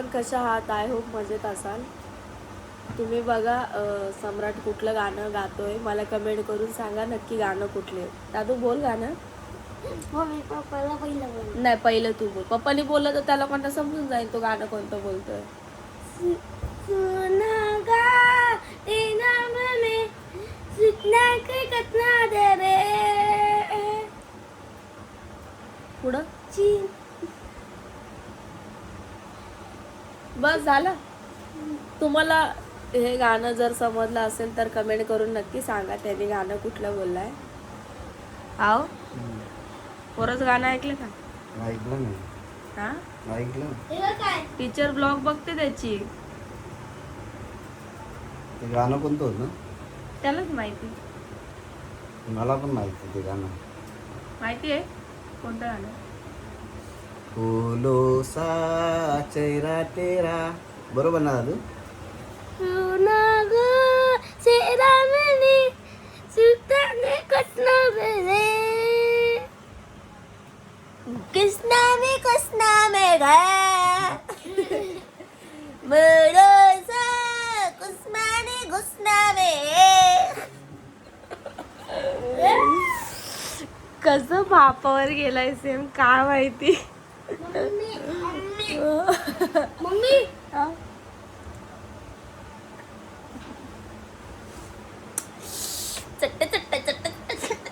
Everyone, कशा आहात? I hope मजेत असाल. तुम्ही बघा सम्राट कुठलं गाणं गातोय, मला कमेंट करून सांगा नक्की गाणं कुठले. दादू बोल गाणं. मी पप्पाला पहिलं बोल. नाही, पहिलं तू बोल. पप्पानी बोललं तर त्याला कोणता समजून जाईल तो गाणं कोणतं बोलतोय. सुना गा तेना मने सुतना के कतना दे रे पुढं चीन. बस झालं. तुम्हाला हे गाणं जर समजलं असेल तर कमेंट करून नक्की सांगा त्यांनी गाणं कुठलं बोललंय. आहो पोरच गाणं ऐकलं का? ऐकलं नाही. हा, ऐकलं हे काय? टीचर ब्लॉग बघते त्याची, ते गाणं कोणतं होतं? त्यालाच माहिती. मला पण माहिती ते गाणं. माहिती आहे कोणतं गाणं? फूलों सा चेहरा तेरा, बरोबर ना दादू? सुना गा तेरा मने सुतना के कतना दे रे किसना में गया बरोसा कुस्माने घुसना में. कसं बापावर गेलाय सेम, काय माहिती. मम्मी हा? चट्ट चट्ट चट्ट चट्ट.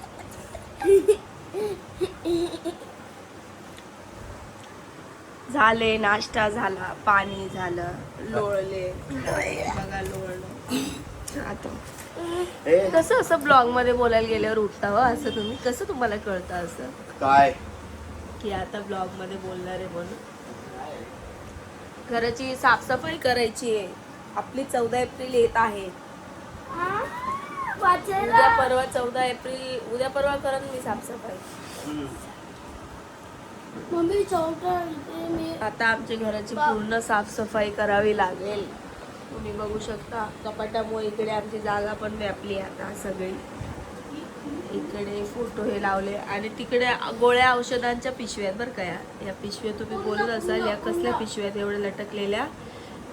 झाले, नाश्ता झाला, पाणी झालं, लोळले. बघा लोळलं. आता कसं असं ब्लॉग मध्ये बोलायला गेल्यावर उठता हो असं तुम्ही? कसं तुम्हाला कळतं असं काय की आता ब्लॉग मध्ये बोलणार आहे म्हणून? घराची साफसफाई करायची आहे. आपली 14 एप्रिल येत आहे. उद्या परवा 14 एप्रिल, उद्या परवा करन मी साफसफाई. मम्मी चौथा मी आता आमच्या घराची पूर्ण साफसफाई करावी लागेल. तुम्ही बघू शकता कपाटामुळे इकडे आमची जागा पण व्यापली आता सगळी. इकडे फोटो हे लावले आणि तिकडे गोळ्या औषधांच्या पिशव्यात बरं का. या पिशव्या तुम्ही बोलत असाल या कसल्या पिशव्यात एवढ्या लटकलेल्या?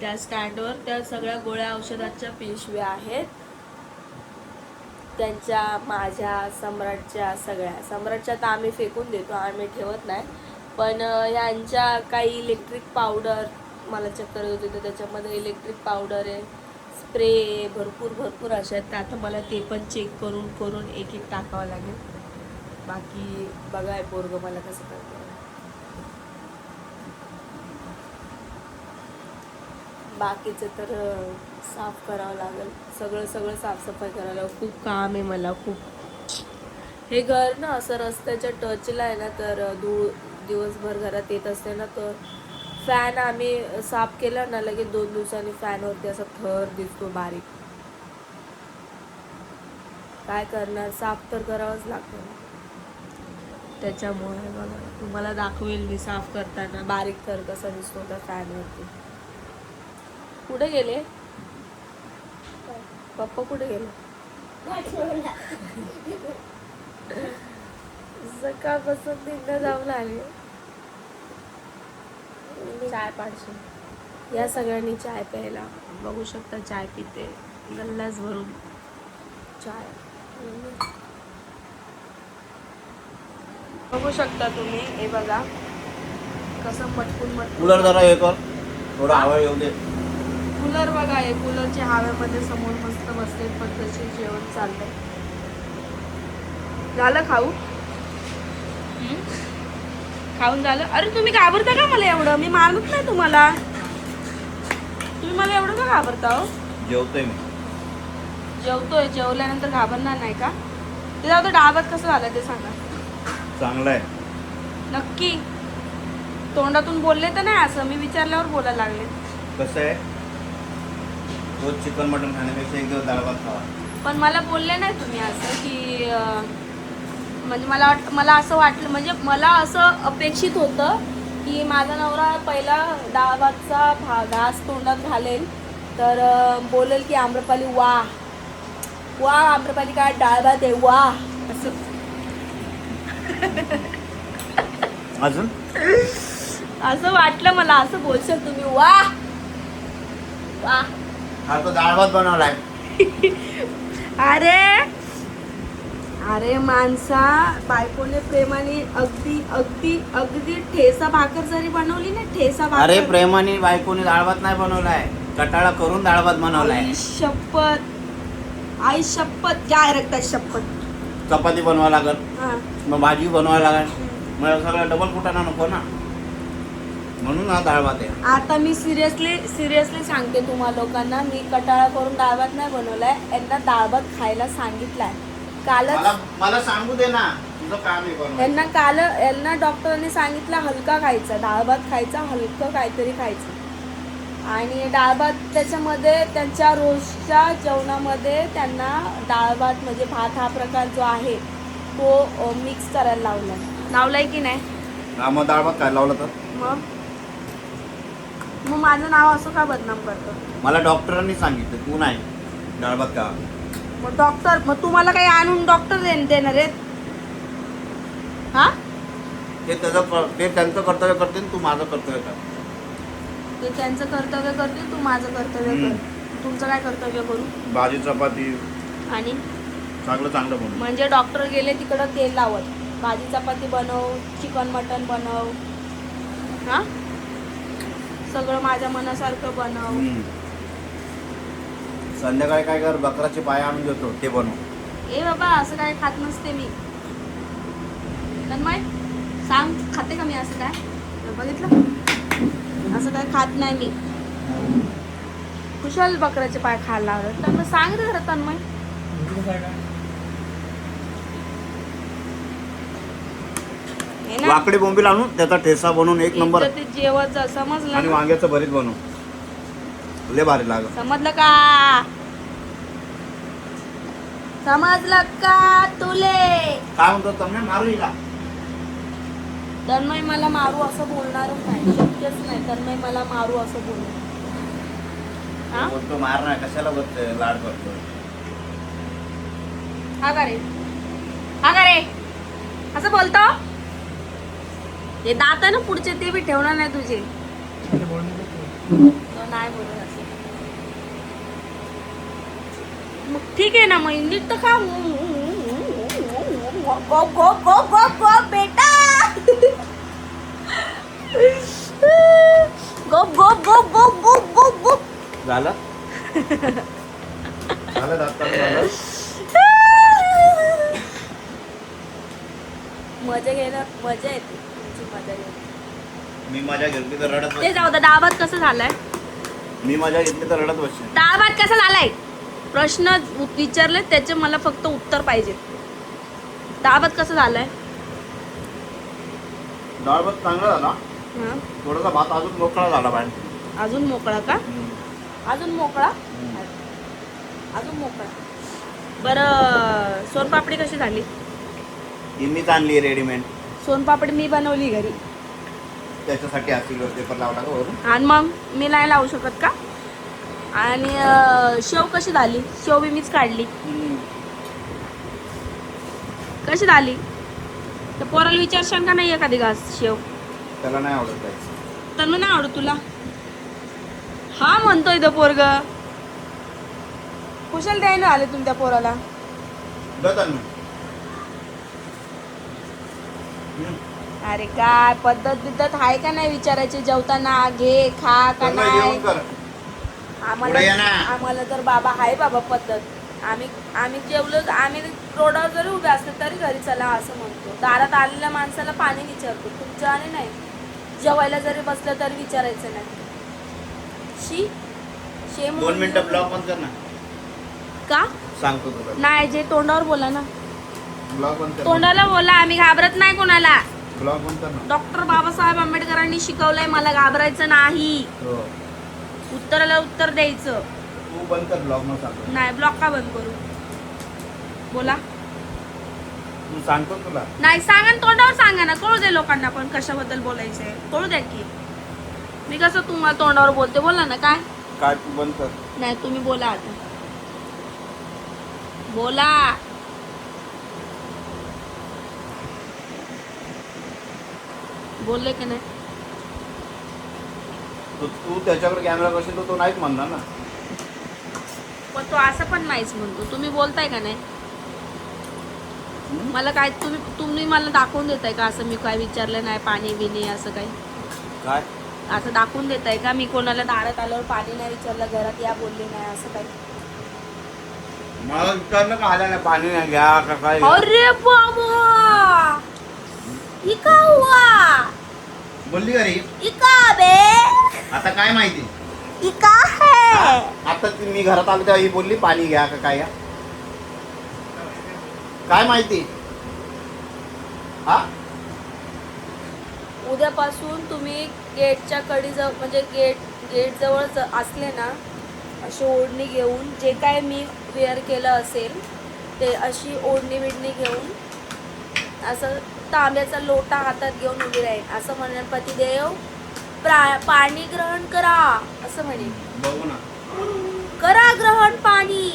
त्या स्टँडवर त्या सगळ्या गोळ्या औषधांच्या पिशव्या आहेत. त्यांच्या, माझ्या, सम्राटच्या, सगळ्या. सम्राटच्या तर आम्ही फेकून देतो, आम्ही ठेवत नाही. पण ह्यांच्या काही इलेक्ट्रिक पावडर, मला चक्कर येत होती तर त्याच्यामध्ये इलेक्ट्रिक पावडर आहे, स्प्रे आहे, भरपूर अशा आहेत. तर आता मला ते पण चेक करून एक एक टाकावं लागेल. बाकी बघाय पोरगं मला कसं करतं. बाकीचं तर साफ करावं लागेल. सगळं साफसफाई करावं लागेल. खूप काम आहे मला, खूप. हे घर ना असं रस्त्याच्या टचला आहे ना, तर धूळ दिवसभर घरात येत असते ना, तर फॅन आम्ही साफ केला ना लगेच 2 दिवसांनी फॅनवरती असा थर दिसतो बारीक. काय करणार, साफ तर करावंच लागतं. त्याच्यामुळे बघा तुम्हाला दाखवेल मी साफ करताना बारीक थर कसा दिसतो त्या फॅनवरती. कुठे गेले पप्पा? कुठे गेले? सकाळपासून तिथं जाऊन आले. चाय पाडशील? या सगळ्यांनी चाय प्यायला. बघू शकता चाय पिते, गल्लास भरून चाय. बघू शकता तुम्ही, हे बघा कसं मटकून कूलर जरा हे कर, थोडा हवा येऊ दे. कूलर बघा, हे कूलरच्या हवेमध्ये समोर मस्त बसले, पद्धतशीर जेवण चाललंय. झालं खाऊ? खाऊन झालं? अरे तुम्ही घाबरता का मला एवढं? मी मारत नाही तुम्हाला. तुम्ही मला एवढं का घाबरता हो? जेवतोय मी. जेवतोय, जेवल्यानंतर घाबरणार नाही का? ते जाऊ, डाबात कसं झालं ते सांगा. चांगलं आहे. नक्की? तोंडातून बोलले तर नाही असं? मी विचारल्यावर बोलायला लागले. कसं आहे, रोज चिकन मटन खाण्यापेक्षा एक दिवस डाळ भात खावा. पण मला बोलले नाही तुम्ही असं की म्हणजे मला असं वाटलं, म्हणजे मला असं अपेक्षित होतं की माझा नवरा पहिला डाळ भातचा घास तोंडात घालेल तर बोलेल की आम्रपाली वा आम्रपाली काय डाळ भात आहे वा असं. अजून असं वाटलं मला, असं बोलशाल तुम्ही. वा वा. हा तो डाळ भात बनवलाय. अरे अरे माणसा, बायकोने प्रेमाने अगदी अगदी अगदी ठेसा भाकर जरी बनवली ना, ठेसा भाकर. अरे प्रेमाने बायकोने डाळ भात नाही बनवलाय, कटाळा करून डाळ भात बनवलाय. आई शपथ, आई शपथ, काय रक्ता शपथ. चपाती बनवावं लागल, हा. मग भाजी बनवायला लागल, मला सगळं डबल कुटाणा नको ना, म्हणून हा डाळ भात आहे. आता मी सिरियसली सांगते तुम्हा लोकांना, मी कटाळा करून डाळ भात नाही बनवलाय. यांना डाळ भात खायला सांगितलाय कालच. मला सांगू दे ना, तुझं काम आहे बनवायचं. यांना डॉक्टरांनी सांगितलं हलका खायचा, डाळ भात खायचा, हलकं काहीतरी खायचं. आणि डाळ भात त्याच्यामध्ये त्यांच्या रोजच्या जेवणामध्ये त्यांना डाळ भात म्हणजे भात हा प्रकार जो आहे तो मिक्स करायला लावलाय की नाही. हा, मग डाळ भात काय लावलं तर मग माझं नाव असं का बदनाम करतं. मला डॉक्टरांनी सांगितलं, तू नाही डाळ भात का. मग तुम्हाला काही आणून डॉक्टर देणार आहेत. हा, ते त्यांचं कर्तव्य करतील, तू माझं कर्तव्य कर. ते त्यांचं कर्तव्य करतील, तू माझं कर्तव्य कर. तुमचं काय कर्तव्य करू. भाजी चपाती आणि चांगलं बनव. म्हणजे डॉक्टर गेले तिकडं तेल लावत, भाजी चपाती बनव, चिकन मटन बनव, हा सगळं माझ्या मनासारखं बनव. संध्याकाळी काय कर, बकराचे पाय आणून देतो, ते बनव. ए बाबा, असं काय खात नसते मी. तन्मय सांग, खाते का मी असं काय. बघितलं, असं काय खात नाही मी. कुशाल बकऱ्याचे पाय खायला लावलं. तन्मय सांग रे खरं. तन्मय हे ना, वाकडे बोंबील आणून त्याचा ठेसा बनवून एक नंबर, इज्जतीत जेवायचं, समजलं आणि ना? वांग्याचं भरीत बनव, लय भारी लागल. समजलं का. समजलं का तुले. काय म्हणतो तुम्ही, मारू का. तन्मय मला मारू असं बोलणारच नाही, शक्यच नाही. तन्मय मला मारू असं बोलणार. हा, बोलतो मार नाही, कशाला बोलतोय, लाड करतो. हा का रे, हा का रे, असं बोलतो. ते दात आहे ना पुढचे, ते बी ठेवणार नाही तुझे. नाही बोलत असं. मग ठीक आहे ना, मग नीट तर खा. गो गो गो गो गो बेटा. गो गो गो गो गो गो गो. झालं झालं. मजा घ्यायला मजा येते, तुमची मजा घ्यायला. मी मजा घेतली तर रडत ते जाऊ दे. डाळ भात कसं झालाय. मी मजा घेतली तर रडत बसशील. डाळ भात कसा झालाय. प्रश्न विचारले, त्याचे मला फक्त उत्तर पाहिजे. डाळ भात कसं झालाय. डाळ भात चांगला झाला, हा, थोडासा भात अजून मोकळा झाला पाहिजे. अजून मोकळा का. अजून मोकळा, अजून मोकळा. बरं, सोनपापडी कशी झाली. ही मीच आणली रेडीमेड, सोनपापडी मी बनवली घरी. त्याच्यासाठी सिल्वर पेपर लावला का वरून. आणि मग मी नाही लावू शकत का. आणि शेव कशी झाली. शेव बी मीच काढली. कशी झाली. तर पोराला विचारशाल का नाही एखादी घास शेव. त्याला नाही आवडत जायचं. तर मग नाही आवडत तुला. हा म्हणतोय तो पोरग. कुशल द्यायला आले तुमच्या पोराला. अरे काय पद्धत बिद्धत आहे का नाही विचारायची जेवताना. घे खा का नाही. आम्हाला तर बाबा आहे बाबा पद्धत. आम्ही जेवलो, आम्ही रोडावर जरी उभे असतो तरी घरी चला असं म्हणतो. दारात आलेल्या माणसाला पाणी विचारतो, तुमच्या आणि नाही. जेवायला जरी बसलं तरी विचारायचं नाही. शी शेम. 2 मिनिटं ब्लॉग बंद कर ना. का सांगतो तुला. नाही, जे तोंडावर बोला ना. ब्लॉग बंद कर. तोंडाला बोला. आम्ही घाबरत नाही कोणाला. ब्लॉग बंद कर ना. डॉक्टर बाबासाहेब आंबेडकरांनी शिकवलंय मला घाबरायचं नाही. हो. उत्तराला उत्तर द्यायचं. तू बंद कर ब्लॉग, मग सांगतो. नाही, ब्लॉक का बंद करू. बोला. तू सांगतो तुला. नाही सांगा ना, तोंडावर सांगा ना. कळू दे लोकांना पण कशाबद्दल बोलायचंय. कळू द्या की. मी कसं तुम्हाला तोंडावर बोलते. बोला ना. काय तू बंद कर. नाही, तुम्ही बोला आता. बोला. बोलले की नाही. तू त्याच्याकडे कॅमेरा करशील तर तो नाहीच म्हणणार ना. पण तो असं पण नाहीच म्हणतो. तुम्ही बोलताय का नाही? मला काय तुम्ही मला दाखवून देताय का असं मी काय विचारलं नाही पाणी बिनी असं काही काय असं दाखवून देताय का मी कोणाला दारात आल्यावर पाणी नाही विचारलं घरात या बोलले नाही असं काही? मला विचारलं का आल्या नाही पाणी नाही घ्या का काय अरे बाबा इका हुआ बोलली का रे? इका बे आता काय माहिती? इका है आता मी घरात आलो तेव्हा ही बोलली पाणी घ्या का काय काय माहिती? हा उद्यापासून तुम्ही गेटच्या कडे म्हणजे गेट जवळ असले ना अशी ओढणी घेऊन जे काय मी वेअर केलं असेल ते अशी ओढणी बिडणी घेऊन असं तांब्याचा लोटा हातात घेऊन उभी राहील असं म्हणणार पतिदेव पाणी ग्रहण करा असं म्हणेल. बघू ना. करा ग्रहण पाणी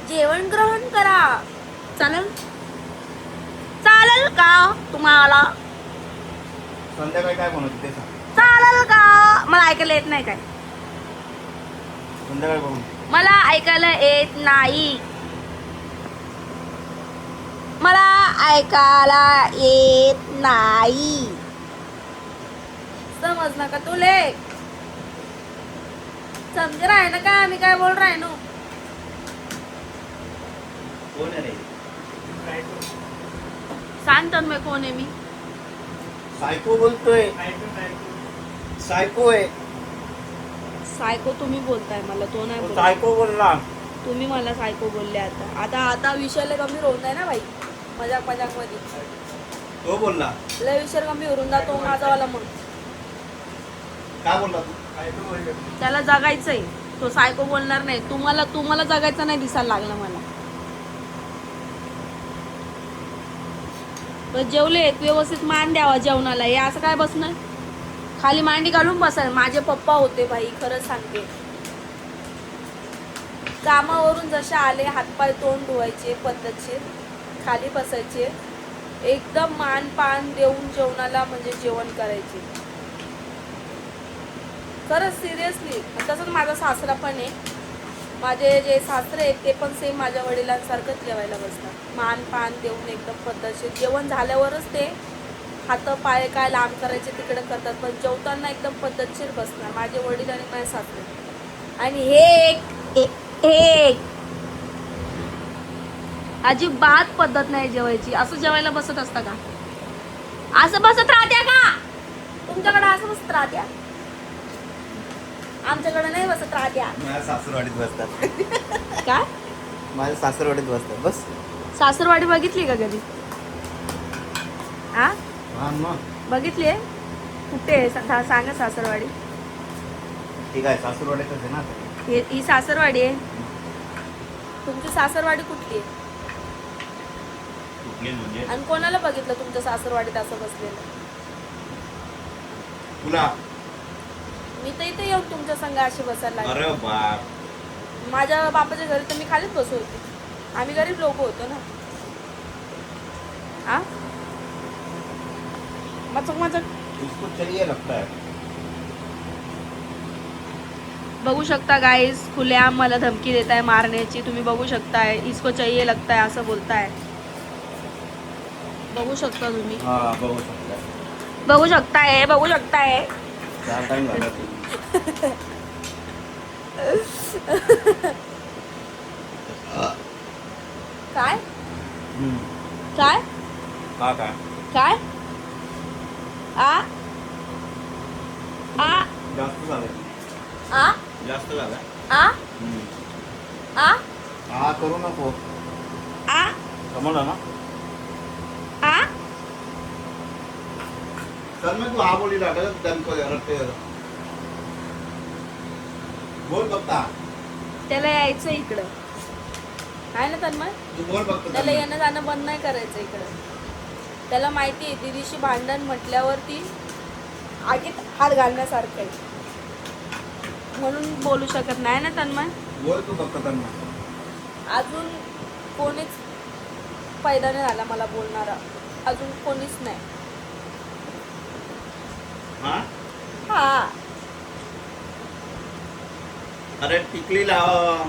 जेवण ग्रहण करा. चालेल चालेल का तुम्हाला? संध्याकाळी काय बनवते ते सांग. चालेल का? मला ऐकायला येत नाही काय? संध्याकाळी बघू. मला ऐकायला येत नाही. मला ऐकायला येत नाही. समजला का तुले? समज रहा है ना काय आम्ही काय बोल रहा है ना? कोण आहे रे? सांग तर मी कोण आहे मी? सायको बोलतोय. सायको आहे. सायको तुम्ही बोलताय मला तो नाही बोलत. सायको बोलला. तुम्ही मला सायको बोलले आता विषयाला गंभीर होऊन जाय ना बाई. मजाक मध्ये तो बोलला. लय विषय गंभीर होऊन जातो माझावाला. मग काय बोलला तू? त्याला जगायचंय. तो सायको बोलणार नाही. तुम्हाला जगायचं नाही दिसायला लागलं मला. पण जेवले व्यवस्थित मान द्यावा जेवणाला. हे असं काय बसणं खाली मांडी घालून बसाय. माझे पप्पा होते बाई खरंच सांगते. कामावरून जसे आले हातपाय तोंड धुवायचे पद्धतशीर खाली बसायचे एकदम मान पान देऊन जेवणाला म्हणजे जेवण करायचे. खरंच सिरियसली. तसंच माझा सासरा पण आहे. माझे जे सासरे आहेत ते पण सेम माझ्या वडिलांसारखंच जेवायला बसतात. मान पान देऊन एकदम पद्धतशीर. जेवण झाल्यावरच ते हात पाय काय लांब करायचे तिकडे करतात. पण जेवताना एकदम पद्धतशीर बसणार माझे वडील आणि माझे सासरे. आणि हे एक अजिबात पद्धत नाही जेवायची. असं जेवायला बसत असता का? असं बसत राहत्या का? तुमच्याकडे असं बसत राहत्या? आमच्याकडे नाही बसत राहत्या. माझ्या सासरवाडीत बसतात. काय? माझ्या सासरवाडीत बसतात बस. सासरवाडी बघितली का कधी? हा मग बघितली आहे? कुठे आहे? सांगा सासरवाडी. ठीक आहे सासरवाडीतच आहे ना. ही सासरवाडी आहे. तुमची सासरवाडी कुठली आहे? कुठली म्हणजे? आणि कोणाला बघितलं तुमच्या सासरवाडीत असं बसलेलं? तुला. मी तर इथे येऊन तुमच्या संग अशी बसायला लागले. अरे बाप. माझ्या बापाच्या घरी तर मी खालीच बसू होते. आम्ही गरीब लोक होतो ना. आ मचक इसको चाहिए लगता है. बघू शकता गाईज खुल्या मला धमकी देत आहे मारण्याची. तुम्ही बघू शकताय. इसको चाहिए लगता है असं बोलताय. बघू शकता तुम्ही. हा बघू शकता. बघू शकताय. बघू शकताय. 4 टाइम झाला. काय काय का काय काय आ आ जास्त झालं. आ जास्त झालं. आ आ हा करू नको. आ समजलं ना. आ चल मग तू हा बोली लागलं दणको रट्टे बोल बघता. त्याला यायचं इकडं आहे ना तन्मय. तू बोल बघता. त्याला येणं जाणं बंद नाही करायचं इकडं. त्याला माहिती आहे दिदीशी भांडण म्हटल्यावरती आगीत हात घालण्यासारखं आहे. म्हणून बोलू शकत नाही ना तन्मय. बोल तू बघता त्यांना. अजून कोणीच पैदा नाही झाला मला बोलणारा. अजून कोणीच नाही. हा हा अरे टिकली लाव.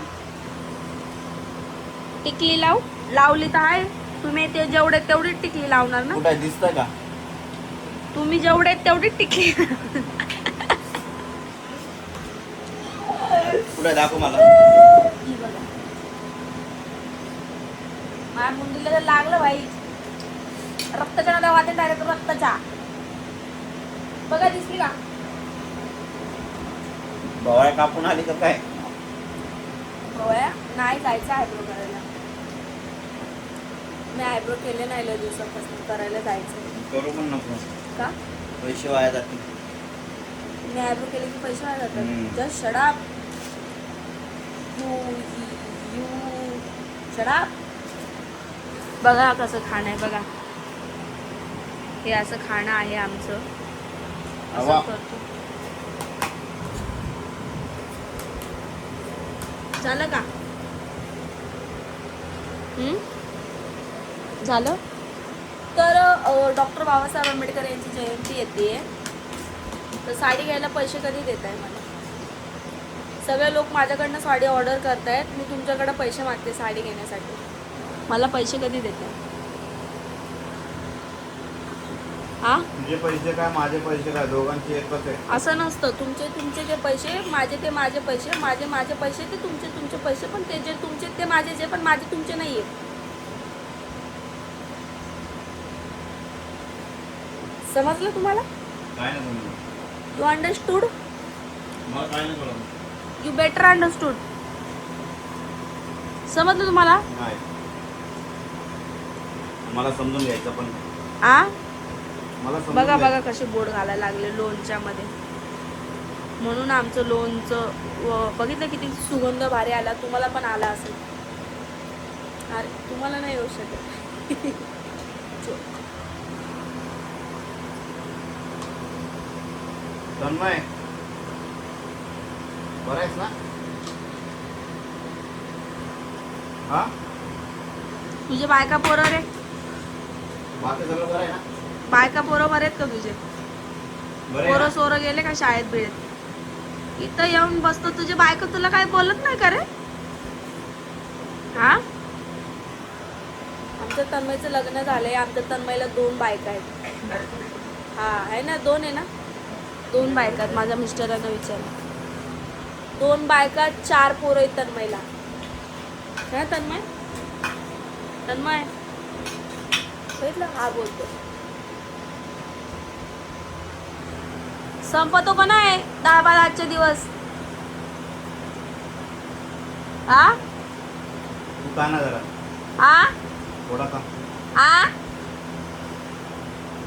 टिकली लावली तर आहे. तुम्ही ते जेवढे तेवढी टिकली लावणार ना. कुठे दिसतंय का? तुम्ही जेवढे तेवढी टिकली. कुठे दाखव मला. माझ्या मुंडीला तर लागलं भाई. रक्ताच्या नादा वाटे डायरेक्ट रक्ताच्या. बघा दिसली का? भवाळ्या कापून आली का काय? गोळ्या नाही जायचं आयब्रो करायला. मी आयब्रो केले नाही लय दिवसापासून. करायला जायचं. करू पण नको. का? पैसे वाया जातील. मी आयब्रो केले की पैसे वाया जातात. हम्म. Just shut up. You shut up. बघा कसं खाणं आहे बघा. हे असं खाणं आहे आमचं. अवा. असं करतो. झालं का? झालं. तर डॉक्टर बाबासाहेब आंबेडकर यांची जयंती येते. तर साडी घ्यायला पैसे कधी देत आहे मला? सगळे लोक माझ्याकडनं साडी ऑर्डर करतायत. मी तुमच्याकडे पैसे मागते साडी घेण्यासाठी. मला पैसे कधी देत आहे? हा? तुझे पैसे काय माझे पैसे काय दोघांची एकच आहे. असं नसतं. तुमचे जे पैसे माझे ते माझे पैसे, माझे पैसे ते तुमचे पैसे. पण ते जे तुमचे ते माझे जे पण माझे तुमचे नाही आहेत. समजलं तुम्हाला? काय नाही समजलं. You understood? मला काय नाही कळलं. You better understood. समजलं तुम्हाला? नाही. मला समजून घ्यायचं पण. आ मला समजून बघा घ्यायचं. कसे बोर्ड घालायला लागले लोणच्या मध्ये. म्हणून आमचं लोणचं बघितलं किती सुगंध भारी आला. तुम्हाला पण आला असेल. अरे तुम्हाला नाही येऊ शकत. तन्मय बरं आहेस ना? हा तुझे बायका पोरं रे? बाकी सगळं बरं आहे ना? बायका पोरं बरे आहेत का तुझे? बरं आहे पोरं ना? सोरं गेले का शाळेत बिळेत? इथं येऊन बसतो. तुझे बायका तुला काय बोलत नाही का रे? हा? आमच्या तन्मयचं लग्न झालंय. आमच्या तन्मयला 2 बायका आहेत. हा आहे ना. 2 आहे ना. 2 बायका आहेत. माझ्या मिस्टरांना विचारलं. 2 बायका 4 पोरं आहेत तन्मयला. काय तन्मय? तन्मय बघितलं? हा बोलतो. संपतो का नाही 10-12 आजचे दिवस? हा तू का ना जरा आ थोडा का आ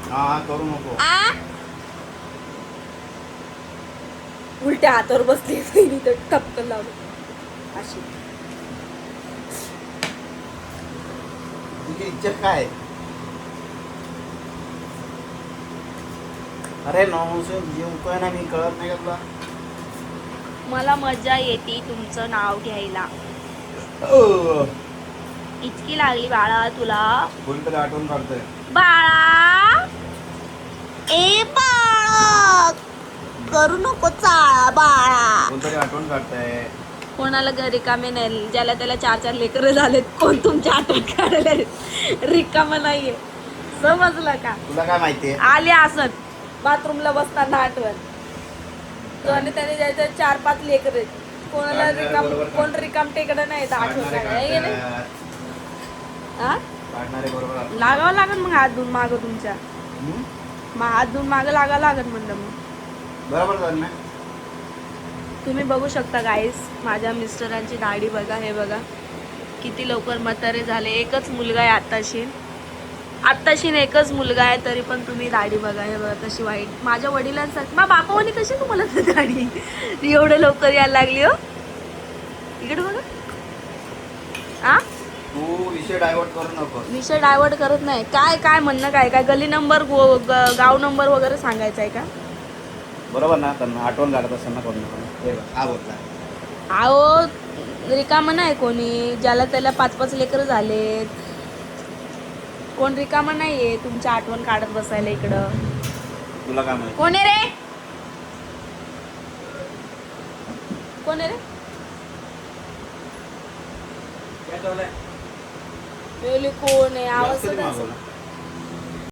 हा करू नको. आ उलट्या हातावर बसली तर टपकन लावलं अशी. तुझी इज्जत काय? अरे नवसे जेवतोय ना मी. कळत नाही का तुला? मला मजा येते तुमचं नाव घ्यायला. इतकी लागली बाळा तुला? कोणतरी आठवण काढतोय. बाळा ए बाळा करू नको चाळा बाळा. कोणतरी आठवण काढताय. कोणाला रिकामे नाही. ज्याला त्याला 4-4 लेकरं झालेत. कोण तुमच्या आठवण काढायला रिकाम नाहीये. समजलं का? तुला काय माहितीये? आले असत बाथरूमला बसताना आठवण. तो आणि त्याने जायचं 4-5 लेकर. कोणाला रिकाम कोण रिकाम टेकडं नाही तर आठवण काढायला. हा काढणारे बरोबर असतात. लागावं लागेल मग हात धुवून मागं तुमच्या. हात धुवून मागं लागावं लागेल म्हणलं मग. बरोबर झालं ना? तुम्ही बघू शकता गाईस माझ्या मिस्टरांची दाढी बघा. हे बघा किती लवकर म्हातारे झाले. एकच मुलगा आहे आत्ताशी एकच मुलगा आहे. तरी पण तुम्ही दाढी बघा. हे बघा कशी वाईट. माझ्या वडिलांसाठी मा बापावानी कशी तुम्हाला दाढी एवढं लवकर यायला लागली हो? इकडे बघा. आ तू विषय डायव्हर्ट करू नको. विषय डायव्हर्ट करत नाही. काय म्हणणं काय गली नंबर गाव नंबर वगैरे सांगायचं आहे का? बरोबर ना? त्यांना आठवण काढत असताना करू नको. हा बोलला. अहो रिकामं नाही कोणी. ज्याला त्याला 5-5 लेकरं झालेत. कोण रिकामं नाहीये तुमच्या आठवण काढत बसायला इकडं. तुला काय माहिती? कोण आहे रे? कोण आहे रे? काय ठेवलंय? मी बोलली कोण आहे आवाज कधी सुद्धा मागवला?